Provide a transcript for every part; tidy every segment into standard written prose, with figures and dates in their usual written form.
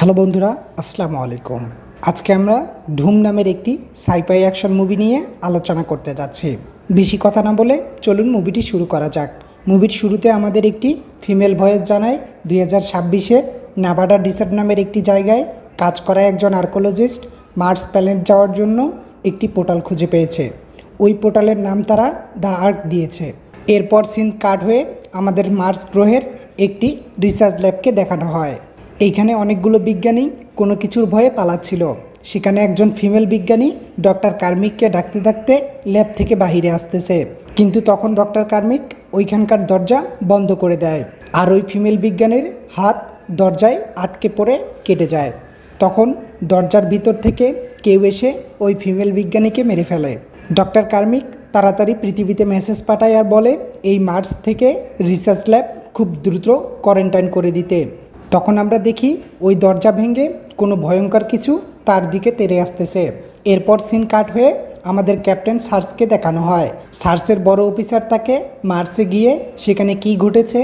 Hello বন্ধুরা, আসসালামু আলাইকুম। আজকে আমরা ধুম নামের একটি সাইফাই অ্যাকশন মুভি নিয়ে আলোচনা করতে যাচ্ছি। বেশি কথা না বলে চলুন মুভিটি শুরু করা যাক। মুভির শুরুতে আমাদের একটি ফিমেল ভয়েস জানায় 2026-এ নেভাডা ডেসার্ট নামের একটি জায়গায় কাজ করা একজন আর্কোলজিস্ট মার্স প্ল্যানেট যাওয়ার জন্য একটি পোর্টাল খুঁজে পেয়েছে। ওই পোর্টালের নাম তারা দ্য আর্ক দিয়েছে। এরপর সিন কাট হয়ে আমাদের মার্স গ্রহের একটি রিসার্চ ল্যাবকে দেখানো হয়। এইখানে অনেকগুলো বিজ্ঞানী কোনো কিছুর ভয়ে পালাচ্ছিল। সেখানে একজন ফিমেল বিজ্ঞানী ডক্টর কার্মিককে ডাকতে ডাকতে ল্যাব থেকে বাহিরে আসতেছে, কিন্তু তখন ডক্টর কার্মিক ওইখানকার দরজা বন্ধ করে দেয়, আর ওই ফিমেল বিজ্ঞানীর হাত দরজায় আটকে পড়ে কেটে যায়। তখন দরজার ভিতর থেকে কেউ এসে ওই ফিমেল বিজ্ঞানীকে মেরে ফেলে। ডক্টর কার্মিক তাড়াতাড়ি পৃথিবীতে মেসেজ পাঠায় আর বলে এই মার্স থেকে রিসার্চ ল্যাব খুব দ্রুত কোয়ারেন্টাইন করে দিতে। তখন আমরা দেখি ওই দরজা ভেঙে কোনো ভয়ঙ্কর কিছু তার দিকে তেড়ে আসতেছে। এরপর সিন কাট হয়ে আমাদের ক্যাপ্টেন সার্সকে দেখানো হয়। সার্সের বড় অফিসার তাকে মার্সে গিয়ে সেখানে কি ঘটেছে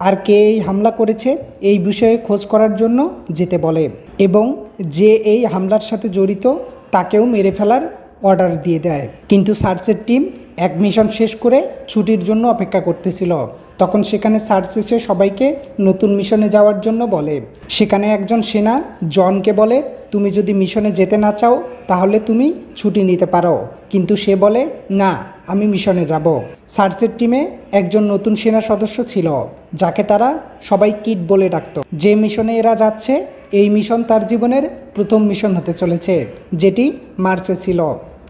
আর কে এই হামলা করেছে এই বিষয়ে খোঁজ করার জন্য যেতে বলে, এবং যে এই হামলার সাথে জড়িত তাকেও মেরে ফেলার অর্ডার দিয়ে দেয়। কিন্তু সার্সের টিম এক মিশন শেষ করে ছুটির জন্য অপেক্ষা করতেছিল। তখন সেখানে সার্চ এসে সবাইকে নতুন মিশনে যাওয়ার জন্য বলে। সেখানে একজন সেনা জনকে বলে তুমি যদি মিশনে যেতে না চাও তাহলে তুমি ছুটি নিতে পারো, কিন্তু সে বলে না, আমি মিশনে যাব। সার্চের টিমে একজন নতুন সেনা সদস্য ছিল যাকে তারা সবাই কিট বলে ডাকত। যে মিশনে এরা যাচ্ছে এই মিশন তার জীবনের প্রথম মিশন হতে চলেছে, যেটি মার্চে ছিল।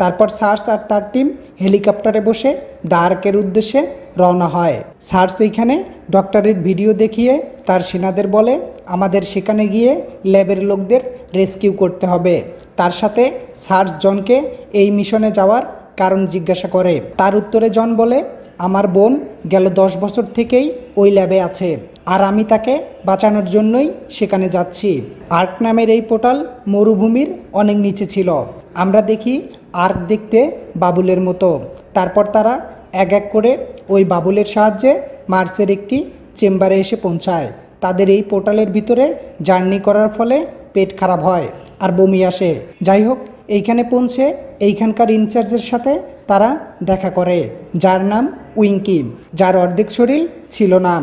তারপর সার্চ আর তার টিম হেলিকপ্টারে বসে দ্য আর্কের উদ্দেশ্যে রওনা হয়। সার্চ এইখানে ডক্টরের ভিডিও দেখিয়ে তার সেনাদের বলে আমাদের সেখানে গিয়ে ল্যাবের লোকদের রেস্কিউ করতে হবে। তার সাথে সার্চ জনকে এই মিশনে যাওয়ার কারণ জিজ্ঞাসা করে। তার উত্তরে জন বলে আমার বোন গেল 10 বছর থেকেই ওই ল্যাবে আছে, আর আমি তাকে বাঁচানোর জন্যই সেখানে যাচ্ছি। আর্ক নামের এই পোর্টাল মরুভূমির অনেক নিচে ছিল। আমরা দেখি আর্ক দেখতে বাবুলের মতো। তারপর তারা এক এক করে ওই বাবুলের সাহায্যে মার্সের একটি চেম্বারে এসে পৌঁছায়। তাদের এই পোর্টালের ভিতরে জার্নি করার ফলে পেট খারাপ হয় আর বমি আসে। যাই হোক, এইখানে পৌঁছে এইখানকার ইনচার্জের সাথে তারা দেখা করে, যার নাম উইঙ্কি, যার অর্ধেক শরীর ছিল না।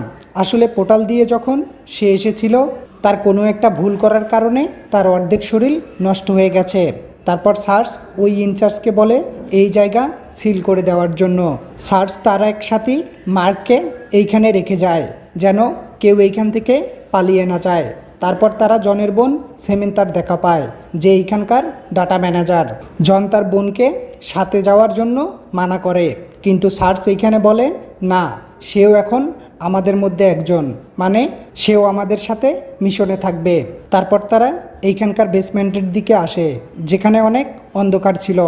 আসলে পোর্টাল দিয়ে যখন সে এসেছিল তার কোনো একটা ভুল করার কারণে তার অর্ধেক শরীর নষ্ট হয়ে গেছে। তারপর সার্চ ওই ইনচার্জকে বলে এই জায়গা সিল করে দেওয়ার জন্য। সার্চ তার এক সাথী মার্ককে এইখানে রেখে যায় যেন কেউ এইখান থেকে পালিয়ে না যায়। তারপর তারা জনের বোন সেমেন্তার দেখা পায়, যে এইখানকার ডাটা ম্যানেজার। জন তার বোনকে সাথে যাওয়ার জন্য মানা করে, কিন্তু সার্চ এইখানে বলে না, সেও এখন আমাদের মধ্যে একজন, মানে সেও আমাদের সাথে মিশনে থাকবে। তারপর তারা এইখানকার বেসমেন্টের দিকে আসে যেখানে অনেক অন্ধকার ছিল।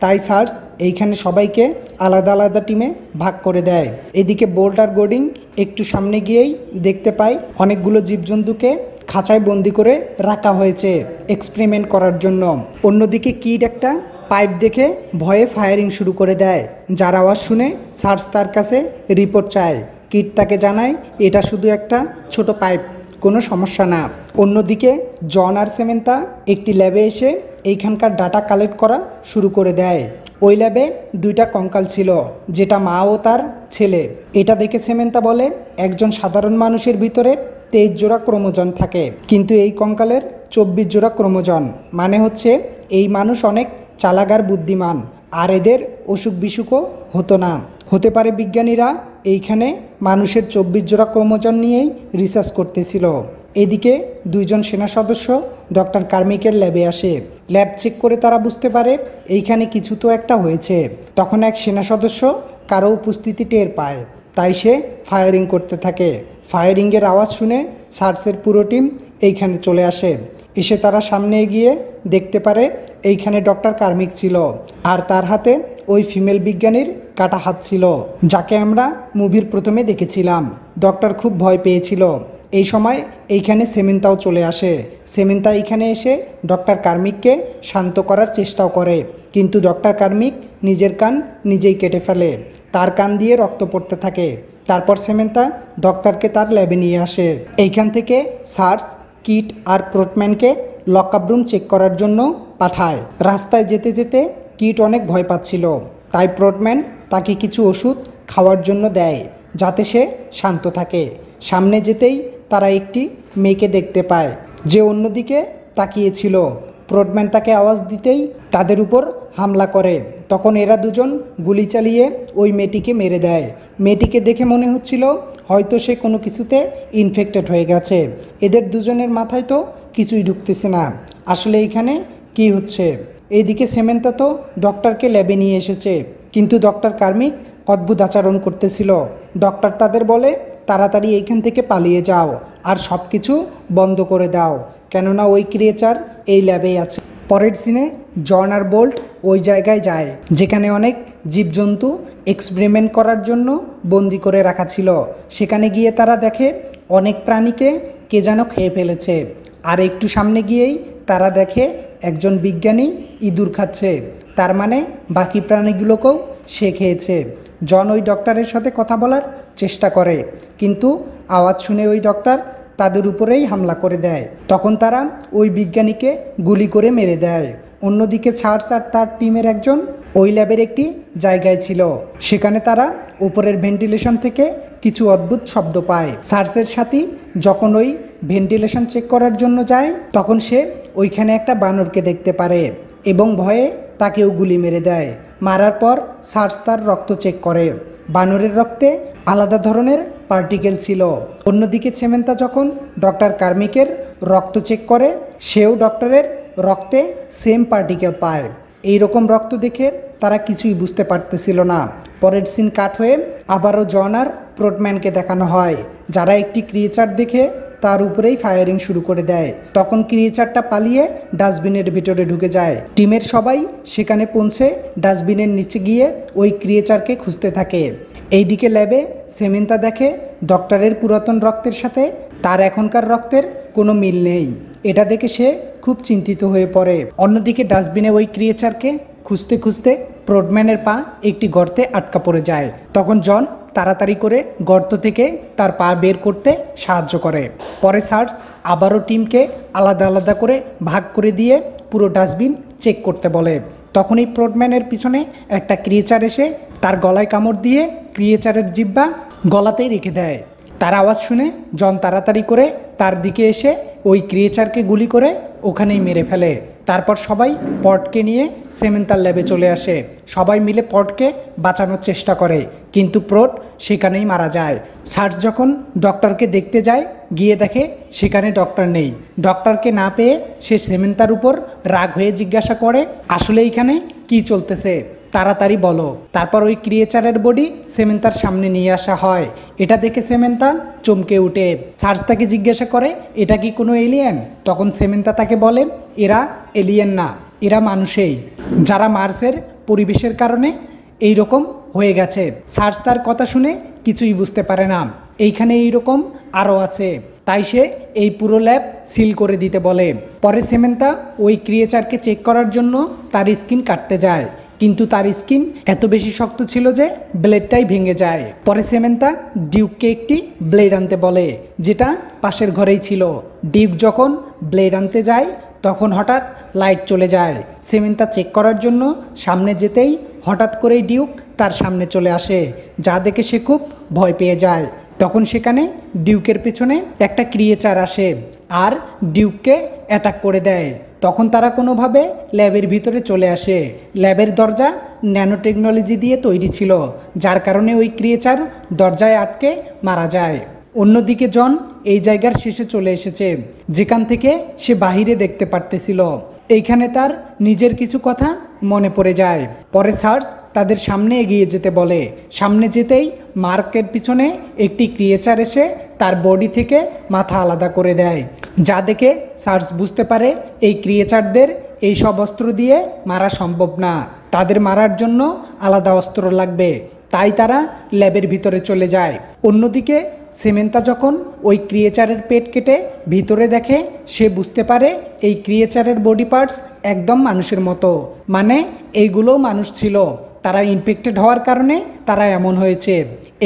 তাই সার্চ এইখানে সবাইকে আলাদা আলাদা টিমে ভাগ করে দেয়। এদিকে বোল্ট আর গোডিং একটু সামনে গিয়েই দেখতে পায় অনেকগুলো জীবজন্তুকে খাঁচায় বন্দি করে রাখা হয়েছে এক্সপেরিমেন্ট করার জন্য। অন্যদিকে কিড একটা পাইপ দেখে ভয়ে ফায়ারিং শুরু করে দেয়, যার আওয়াজ শুনে সার্চ তার কাছে রিপোর্ট চায়। কিড তাকে জানায় এটা শুধু একটা ছোট পাইপ, কোনো সমস্যা না। অন্যদিকে জন আর সেমেন্তা একটি ল্যাবে এসে এইখানকার ডাটা কালেক্ট করা শুরু করে দেয়। ওই ল্যাবে 2টা কঙ্কাল ছিল, যেটা মা ও তার ছেলে। এটা দেখে সেমেন্তা বলে একজন সাধারণ মানুষের ভিতরে 23 জোড়া ক্রোমোজোম থাকে, কিন্তু এই কঙ্কালের 24 জোড়া ক্রোমোজোম, মানে হচ্ছে এই মানুষ অনেক চালাক আর বুদ্ধিমান, আর এদের অসুখ বিসুখও হতো না। হতে পারে বিজ্ঞানীরা এইখানে মানুষের 24 জোড়া ক্রোমোজোম নিয়েই রিসার্চ করতেছিল। এদিকে 2জন সেনা সদস্য ডক্টর কার্মিকের ল্যাবে আসে। ল্যাব চেক করে তারা বুঝতে পারে এইখানে কিছু তো একটা হয়েছে। তখন এক সেনা সদস্য কারো উপস্থিতি টের পায়, তাই সে ফায়ারিং করতে থাকে। ফায়ারিংয়ের আওয়াজ শুনে সার্চের পুরো টিম এইখানে চলে আসে। এসে তারা সামনে এগিয়ে দেখতে পারে এইখানে ডক্টর কার্মিক ছিল, আর তার হাতে ওই ফিমেল বিজ্ঞানীর কাটা হাত ছিল, যাকে আমরা মুভির প্রথমে দেখেছিলাম। ডক্টর খুব ভয় পেয়েছিল। এই সময় এইখানে সেমেন্তাও চলে আসে। সেমেন্তা এইখানে এসে ডক্টর কার্মিককে শান্ত করার চেষ্টাও করে, কিন্তু ডক্টর কার্মিক নিজের কান নিজেই কেটে ফেলে। তার কান দিয়ে রক্ত পড়তে থাকে। তারপর সেমেন্তা ডক্টরকে তার ল্যাবে নিয়ে আসে। এইখান থেকে সার্চ, কিট আর প্রোটম্যানকে লকআপ রুম চেক করার জন্য পাঠায়। রাস্তায় যেতে যেতে কিট অনেক ভয় পাচ্ছিল, তাই প্রোটম্যান তাকে কিছু ওষুধ খাওয়ার জন্য দেয় যাতে সে শান্ত থাকে। সামনে যেতেই তারা একটি মেয়েকে দেখতে পায় যে অন্যদিকে তাকিয়েছিল। প্রোটম্যান তাকে আওয়াজ দিতেই তাদের উপর হামলা করে। তখন এরা দুজন গুলি চালিয়ে ওই মেয়েটিকে মেরে দেয়। মেয়েটিকে দেখে মনে হচ্ছিল হয়তো সে কোনো কিছুতে ইনফেক্টেড হয়ে গেছে। এদের দুজনের মাথায় তো কিছুই ঢুকতেছে না, আসলে এইখানে কি হচ্ছে। এইদিকে সেমেন্তা তো ডক্টরকে ল্যাবে নিয়ে এসেছে, কিন্তু ডক্টর কার্মিক অদ্ভুত আচরণ করতেছিল। ডক্টর তাদের বলে তাড়াতাড়ি এইখান থেকে পালিয়ে যাও আর সব কিছু বন্ধ করে দাও, কেননা ওই ক্রিয়েচার এই ল্যাবেই আছে। পরের সিনে জন আর বোল্ট ওই জায়গায় যায় যেখানে অনেক জীবজন্তু এক্সপেরিমেন্ট করার জন্য বন্দি করে রাখা ছিল। সেখানে গিয়ে তারা দেখে অনেক প্রাণীকে কে যেন খেয়ে ফেলেছে। আর একটু সামনে গিয়েই তারা দেখে একজন বিজ্ঞানী ইঁদুর খাচ্ছে, তার মানে বাকি প্রাণীগুলোকেও সে খেয়েছে। জন ওই ডক্টরের সাথে কথা বলার চেষ্টা করে, কিন্তু আওয়াজ শুনে ওই ডক্টর তাদের উপরেই হামলা করে দেয়। তখন তারা ওই বিজ্ঞানীকে গুলি করে মেরে দেয়। অন্যদিকে চার্লস আর তার টিমের একজন ওই ল্যাবের একটি জায়গায় ছিল। সেখানে তারা উপরের ভেন্টিলেশন থেকে কিছু অদ্ভুত শব্দ পায়। চার্লসের সাথী যখন ওই ভেন্টিলেশন চেক করার জন্য যায়, তখন সে ওইখানে একটা বানরকে দেখতে পারে এবং ভয়ে তাকেও গুলি মেরে দেয়। মারার পর চার্লস তার রক্ত চেক করে। বানরের রক্তে আলাদা ধরনের পার্টিকেল ছিল। অন্যদিকে সেমেন্তা যখন ডক্টর কার্মিকের রক্ত চেক করে, সেও ডক্টরের রক্তে সেম পার্টিকেল পায়। এই রকম রক্ত দেখে তারা কিছুই বুঝতে পারতেছিল না। পরের সিন কাট হয়ে আবারও জন আর প্রোটম্যানকে দেখানো হয়, যারা একটি ক্রিয়েচার দেখে তার উপরেই ফায়ারিং শুরু করে দেয়। তখন ক্রিয়েচারটা পালিয়ে ডাস্টবিনের ভিতরে ঢুকে যায়। টিমের সবাই সেখানে পৌঁছে ডাস্টবিনের নিচে গিয়ে ওই ক্রিয়েচারকে খুঁজতে থাকে। এইদিকে ল্যাবে সেমেন্তা দেখে ডক্টরের পুরাতন রক্তের সাথে তার এখনকার রক্তের কোনো মিল নেই। এটা দেখে সে খুব চিন্তিত হয়ে পড়ে। অন্যদিকে ডাস্টবিনে ওই ক্রিয়েচারকে খুঁজতে খুঁজতে প্রোটম্যানের পা একটি গর্তে আটকা পড়ে যায়। তখন জন তাড়াতাড়ি করে গর্ত থেকে তার পা বের করতে সাহায্য করে। পরে চার্লস আবারও টিমকে আলাদা আলাদা করে ভাগ করে দিয়ে পুরো ডাস্টবিন চেক করতে বলে। তখনই প্রোটম্যানের পিছনে একটা ক্রিয়েচার এসে তার গলায় কামড় দিয়ে ক্রিয়েচারের জিহ্বা গলাতেই রেখে দেয়। তার আওয়াজ শুনে জন তাড়াতাড়ি করে তার দিকে এসে ওই ক্রিয়েচারকে গুলি করে ওখানেই মেরে ফেলে। তারপর সবাই পটকে নিয়ে সেমেন্তার ল্যাবে চলে আসে। সবাই মিলে পটকে বাঁচানোর চেষ্টা করে, কিন্তু প্রোট সেখানেই মারা যায়। চার্লস যখন ডক্টরকে দেখতে যায়, গিয়ে দেখে সেখানে ডক্টর নেই। ডক্টরকে না পেয়ে সে সেমেন্তার উপর রাগ হয়ে জিজ্ঞাসা করে, আসলে এইখানে কি চলতেছে, তাড়াতাড়ি বলো। তারপর ওই ক্রিয়েচারের বডি সেমেন্তার সামনে নিয়ে আসা হয়। এটা দেখে সেমেন্তা চমকে উঠে। চার্লস তাকে জিজ্ঞাসা করে, এটা কি কোনো এলিয়েন? তখন সেমেন্তা তাকে বলে, এরা এলিয়েন না, এরা মানুষেই, যারা মার্সের পরিবেশের কারণে এই রকম হয়ে গেছে। চার্লস তার কথা শুনে কিছুই বুঝতে পারে না। এইখানে এইরকম আরও আছে, তাই সে এই পুরো ল্যাব সিল করে দিতে বলে। পরে সেমেন্তা ওই ক্রিয়েচারকে চেক করার জন্য তার স্কিন কাটতে যায়, কিন্তু তার স্কিন এত বেশি শক্ত ছিল যে ব্লেডটাই ভেঙে যায়। পরে সেমেন্তা ডিউককে একটি ব্লেড আনতে বলে, যেটা পাশের ঘরেই ছিল। ডিউক যখন ব্লেড আনতে যায়, তখন হঠাৎ লাইট চলে যায়। সেমেন্তা চেক করার জন্য সামনে যেতেই হঠাৎ করেই ডিউক তার সামনে চলে আসে, যা দেখে সে খুব ভয় পেয়ে যায়। তখন সেখানে ডিউকের পেছনে একটা ক্রিয়েচার আসে আর ডিউককে অ্যাটাক করে দেয়। তখন তারা কোনোভাবে ল্যাবের ভিতরে চলে আসে। ল্যাবের দরজা ন্যানো টেকনোলজি দিয়ে তৈরি ছিল, যার কারণে ওই ক্রিয়েচার দরজায় আটকে মারা যায়। অন্যদিকে জন এই জায়গার শেষে চলে এসেছে, যেখান থেকে সে বাহিরে দেখতে পারতেছিল। এইখানে তার নিজের কিছু কথা মনে পড়ে যায়। পরে চার্লস তাদের সামনে এগিয়ে যেতে বলে। সামনে যেতেই মার্কের পিছনে একটি ক্রিয়েচার এসে তার বডি থেকে মাথা আলাদা করে দেয়, যা দেখে চার্লস বুঝতে পারে এই ক্রিয়েচারদের এই সব অস্ত্র দিয়ে মারা সম্ভব না, তাদের মারার জন্য আলাদা অস্ত্র লাগবে। তাই তারা ল্যাবের ভিতরে চলে যায়। অন্যদিকে সেমেন্তা যখন ওই ক্রিয়েচারের পেট কেটে ভিতরে দেখে, সে বুঝতে পারে এই ক্রিয়েচারের বডি পার্টস একদম মানুষের মতো, মানে এইগুলোও মানুষ ছিল, তারা ইনফেক্টেড হওয়ার কারণে তারা এমন হয়েছে।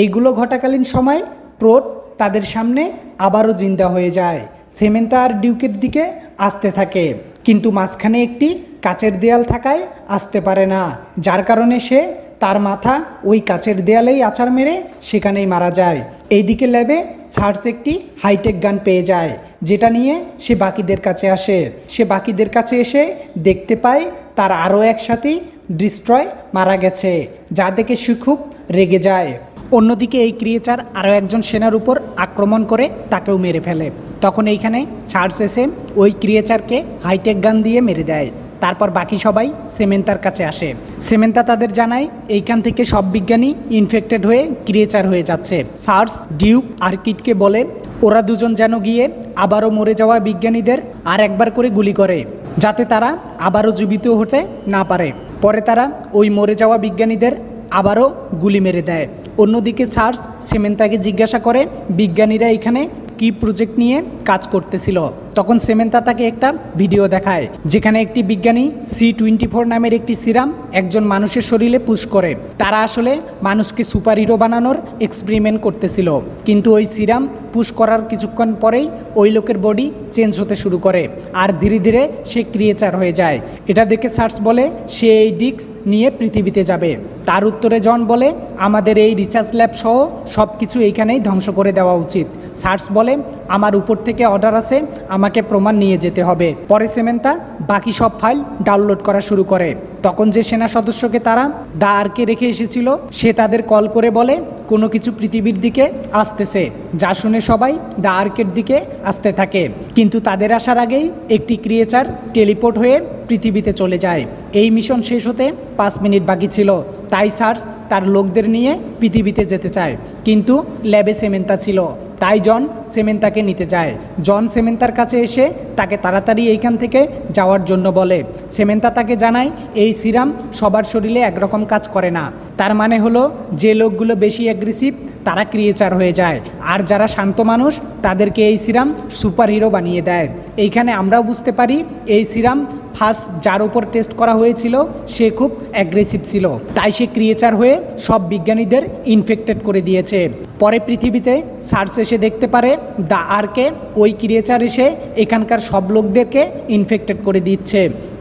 এইগুলো ঘটাকালীন সময় প্রোট তাদের সামনে আবারও জিন্দা হয়ে যায়। সেমেন্তা আর ডিউকের দিকে আসতে থাকে, কিন্তু মাঝখানে একটি কাচের দেয়াল থাকায় আসতে পারে না, যার কারণে সে তার মাথা ওই কাচের দেয়ালেই আছাড় মেরে সেখানেই মারা যায়। এইদিকে ল্যাবে সার্স একটি হাইটেক গান পেয়ে যায়, যেটা নিয়ে সে বাকিদের কাছে আসে। সে বাকিদের কাছে এসে দেখতে পায় তার আরও এক সাথী ডিস্ট্রয় মারা গেছে, যা দেখে সে খুব রেগে যায়। অন্যদিকে এই ক্রিয়েচার আরও একজন সেনার উপর আক্রমণ করে তাকেও মেরে ফেলে। তখন এইখানে সার্স এসে ওই ক্রিয়েচারকে হাইটেক গান দিয়ে মেরে দেয়। তারপর বাকি সবাই সেমেন্তার কাছে আসে। সেমেন্তা তাদের জানায় এইখান থেকে সব বিজ্ঞানী ইনফেক্টেড হয়ে ক্রিয়েচার হয়ে যাচ্ছে। সার্স ডিউক আর কিটকে বলে ওরা দুজন যেন গিয়ে আবারও মরে যাওয়া বিজ্ঞানীদের আর একবার করে গুলি করে, যাতে তারা আবারও জীবিত হতে না পারে। পরে তারা ওই মরে যাওয়া বিজ্ঞানীদের আবারও গুলি মেরে দেয়। অন্যদিকে সার্স সেমেন্তাকে জিজ্ঞাসা করে বিজ্ঞানীরা এখানে কি প্রজেক্ট নিয়ে কাজ করতেছিল। তখন সেমেন্তা তাকে একটা ভিডিও দেখায়, যেখানে একটি বিজ্ঞানী C24 নামের একটি সিরাম একজন মানুষের শরীরে পুশ করে। তারা আসলে মানুষকে সুপার হিরো বানানোর এক্সপেরিমেন্ট করতেছিল, কিন্তু ওই সিরাম পুশ করার কিছুক্ষণ পরেই ওই লোকের বডি চেঞ্জ হতে শুরু করে আর ধীরে ধীরে সে ক্রিয়েচার হয়ে যায়। এটা দেখে সার্স বলে সে এই ডিস্ক নিয়ে পৃথিবীতে যাবে। তার উত্তরে জন বলে আমাদের এই রিসার্চ ল্যাব সহ সব কিছু এইখানেই ধ্বংস করে দেওয়া উচিত। সার্স বলে আমার উপর থেকে অর্ডার আছে, আমাকে প্রমাণ নিয়ে যেতে হবে। পরে সেমেন্তা বাকি সব ফাইল ডাউনলোড করা শুরু করে। তখন যে সেনা সদস্যকে তারা দা আর্কে রেখে এসেছিল সে তাদের কল করে বলে কোনো কিছু পৃথিবীর দিকে আসতেছে, যা শুনে সবাই দা আর্কের দিকে আসতে থাকে। কিন্তু তাদের আসার আগেই একটি ক্রিয়েচার টেলিপোর্ট হয়ে পৃথিবীতে চলে যায়। এই মিশন শেষ হতে 5 মিনিট বাকি ছিল, তাই সার্স তার লোকদের নিয়ে পৃথিবীতে যেতে চায়, কিন্তু ল্যাবে সেমেন্তা ছিল। তাই জন সেমেন্তাকে নিতে যায়। জন সেমেন্তার কাছে এসে তাকে তাড়াতাড়ি এইখান থেকে যাওয়ার জন্য বলে। সেমেন্তা তাকে জানায় এই সিরাম সবার শরীরে একরকম কাজ করে না। তার মানে হলো যে লোকগুলো বেশি অ্যাগ্রেসিভ তারা ক্রিয়েচার হয়ে যায়, আর যারা শান্ত মানুষ তাদেরকে এই সিরাম সুপার হিরো বানিয়ে দেয়। এইখানে আমরাও বুঝতে পারি এই সিরাম ফার্স্ট যার উপর টেস্ট করা হয়েছিল সে খুব অ্যাগ্রেসিভ ছিল, তাই সে ক্রিয়েচার হয়ে সব বিজ্ঞানীদের ইনফেক্টেড করে দিয়েছে। পরে পৃথিবীতে সার্স এসে দেখতে পারে দা আর্কে ওই ক্রিয়েচার এসে এখানকার সব লোকদেরকে ইনফেক্টেড করে দিচ্ছে।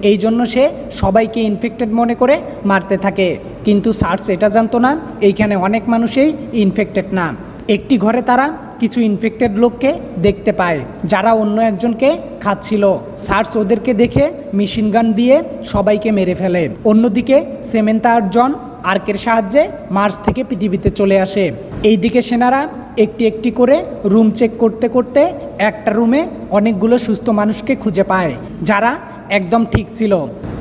এই জন্য সে সবাইকে ইনফেক্টেড মনে করে মারতে থাকে, কিন্তু সার্স এটা জানতো না এইখানে অনেক মানুষই ইনফেক্টেড না। একটি ঘরে তারা কিছু ইনফেক্টেড লোককে দেখতে পায় যারা অন্য একজনকে খাচ্ছিল। সার্স ওদেরকে দেখে মেশিন গান দিয়ে সবাইকে মেরে ফেলে। অন্যদিকে সেমেন্তা আর জন আর্কের সাহায্যে মার্স থেকে পৃথিবীতে চলে আসে। এইদিকে সেনারা একটি একটি করে রুম চেক করতে করতে একটা রুমে অনেকগুলো সুস্থ মানুষকে খুঁজে পায় যারা একদম ঠিক ছিল।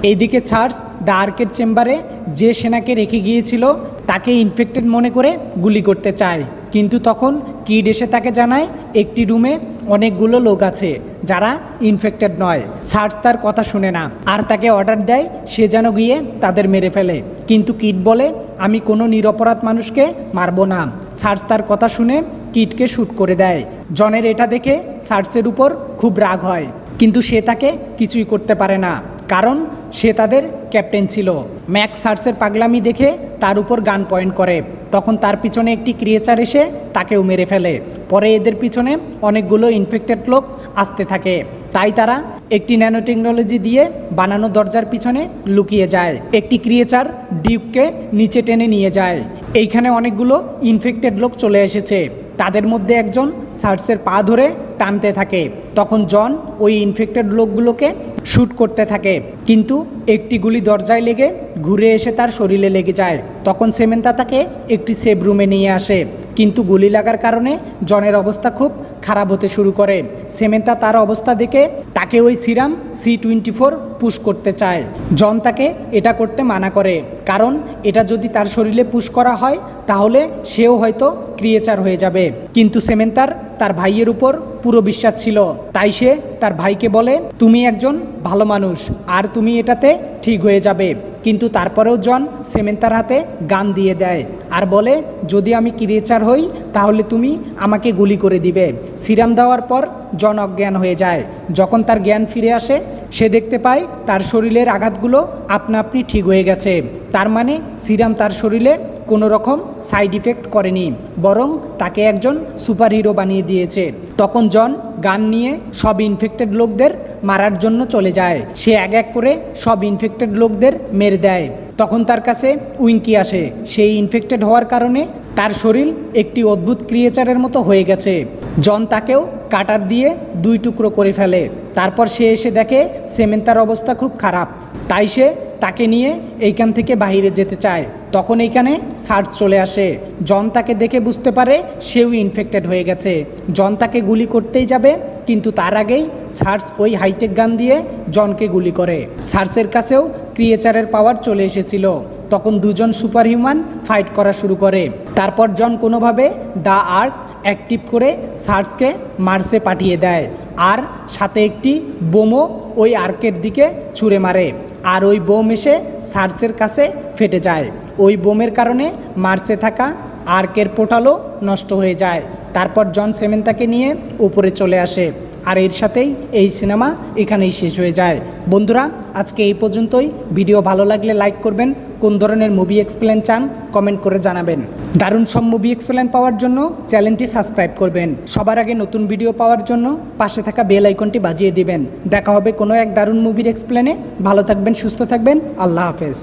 এইদিকে সার্স দা আর্কের চেম্বারে যে সেনাকে রেখে গিয়েছিল তাকে ইনফেক্টেড মনে করে গুলি করতে চায়, কিন্তু তখন কিড এসে তাকে জানায় একটি রুমে অনেকগুলো লোক আছে যারা ইনফেক্টেড নয়। সার্স তার কথা শুনে না আর তাকে অর্ডার দেয় সে যেন গিয়ে তাদের মেরে ফেলে, কিন্তু কিড বলে আমি কোনো নিরপরাধ মানুষকে মারবো না। সার্স তার কথা শুনে কিডকে শ্যুট করে দেয়। জনের এটা দেখে সার্সের উপর খুব রাগ হয়, কিন্তু সে তাকে কিছুই করতে পারে না, কারণ সে তাদের ক্যাপ্টেন ছিল। ম্যাক্স সার্সের পাগলামি দেখে তার উপর গান পয়েন্ট করে। তখন তার পিছনে একটি ক্রিয়েচার এসে তাকেও মেরে ফেলে। পরে এদের পিছনে অনেকগুলো ইনফেক্টেড লোক আসতে থাকে, তাই তারা একটি ন্যানো টেকনোলজি দিয়ে বানানো দরজার পিছনে লুকিয়ে যায়। একটি ক্রিয়েচার ডিউককে নিচে টেনে নিয়ে যায়। এইখানে অনেকগুলো ইনফেক্টেড লোক চলে এসেছে, তাদের মধ্যে একজন সার্সের পা ধরে টানতে থাকে। তখন জন ওই ইনফেক্টেড লোকগুলোকে শ্যুট করতে থাকে, কিন্তু একটি গুলি দরজায় লেগে ঘুরে এসে তার শরীরে লেগে যায়। তখন সেমেন্তা তাকে একটি সেভ রুমে নিয়ে আসে, কিন্তু গুলি লাগার কারণে জনের অবস্থা খুব খারাপ হতে শুরু করে। সেমেন্তা তার অবস্থা দেখে তাকে ওই সিরাম C24 পুশ করতে চায়। জন তাকে এটা করতে মানা করে, কারণ এটা যদি তার শরীরে পুশ করা হয় তাহলে সেও হয়তো ক্রিয়েচার হয়ে যাবে। কিন্তু সেমেন্তার তার ভাইয়ের উপর পুরো বিশ্বাস ছিল, তাই সে তার ভাইকে বলে তুমি একজন ভালো মানুষ আর তুমি এটাতে ঠিক হয়ে যাবে। কিন্তু তারপরেও জন সেমেন্তার হাতে গান দিয়ে দেয় আর বলে যদি আমি ক্রিয়েচার হই তাহলে তুমি আমাকে গুলি করে দিবে। সিরাম দেওয়ার পর জন অজ্ঞান হয়ে যায়। যখন তার জ্ঞান ফিরে আসে সে দেখতে পায় তার শরীরের আঘাতগুলো আপনা আপনি ঠিক হয়ে গেছে। তার মানে সিরাম তার শরীরে কোনো রকম সাইড ইফেক্ট করেনি, বরং তাকে একজন সুপার হিরো বানিয়ে দিয়েছে। তখন জন গান নিয়ে সব ইনফেক্টেড লোকদের মারার জন্য চলে যায়। সে এক এক করে সব ইনফেক্টেড লোকদের মেরে দেয়। তখন তার কাছে উইঙ্কি আসে। সেই ইনফেক্টেড হওয়ার কারণে তার শরীর একটি অদ্ভুত ক্রিয়েচারের মতো হয়ে গেছে। জন তাকেও কাটার দিয়ে 2 টুকরো করে ফেলে। তারপর সে এসে দেখে সেমেন্তার অবস্থা খুব খারাপ, তাই সে তাকে নিয়ে এইখান থেকে বাইরে যেতে চায়। তখন এইখানে সার্চ চলে আসে। জন তাকে দেখে বুঝতে পারে সেও ইনফেক্টেড হয়ে গেছে। জন তাকে গুলি করতেই যাবে, কিন্তু তার আগেই সার্চ ওই হাইটেক গান দিয়ে জনকে গুলি করে। সার্চের কাছেও ক্রিয়েচারের পাওয়ার চলে এসেছিল। তখন দুজন সুপার হিউম্যান ফাইট করা শুরু করে। তারপর জন কোনোভাবে দ্য আর্ক অ্যাক্টিভ করে সার্চকে মার্সে পাঠিয়ে দেয়, আর সাথে একটি বোমও ওই আর্কের দিকে ছুঁড়ে মারে। আর ওই বোম এসে সার্চের কাছে ফেটে যায়। ওই বোমের কারণে মার্সে থাকা আর্কের পোর্টালও নষ্ট হয়ে যায়। তারপর জন সেমেন্তাকে নিয়ে উপরে চলে আসে। আর এর সাথেই এই সিনেমা এখানেই শেষ হয়ে যায়। বন্ধুরা, আজকে এই পর্যন্তই। ভিডিও ভালো লাগলে লাইক করবেন। কোন ধরনের মুভি এক্সপ্লেন চান কমেন্ট করে জানাবেন। দারুণ সব মুভি এক্সপ্লেন পাওয়ার জন্য চ্যানেলটি সাবস্ক্রাইব করবেন। সবার আগে নতুন ভিডিও পাওয়ার জন্য পাশে থাকা বেল আইকনটি বাজিয়ে দিবেন। দেখা হবে কোনো এক দারুণ মুভির এক্সপ্লেনে। ভালো থাকবেন, সুস্থ থাকবেন। আল্লাহ হাফেজ।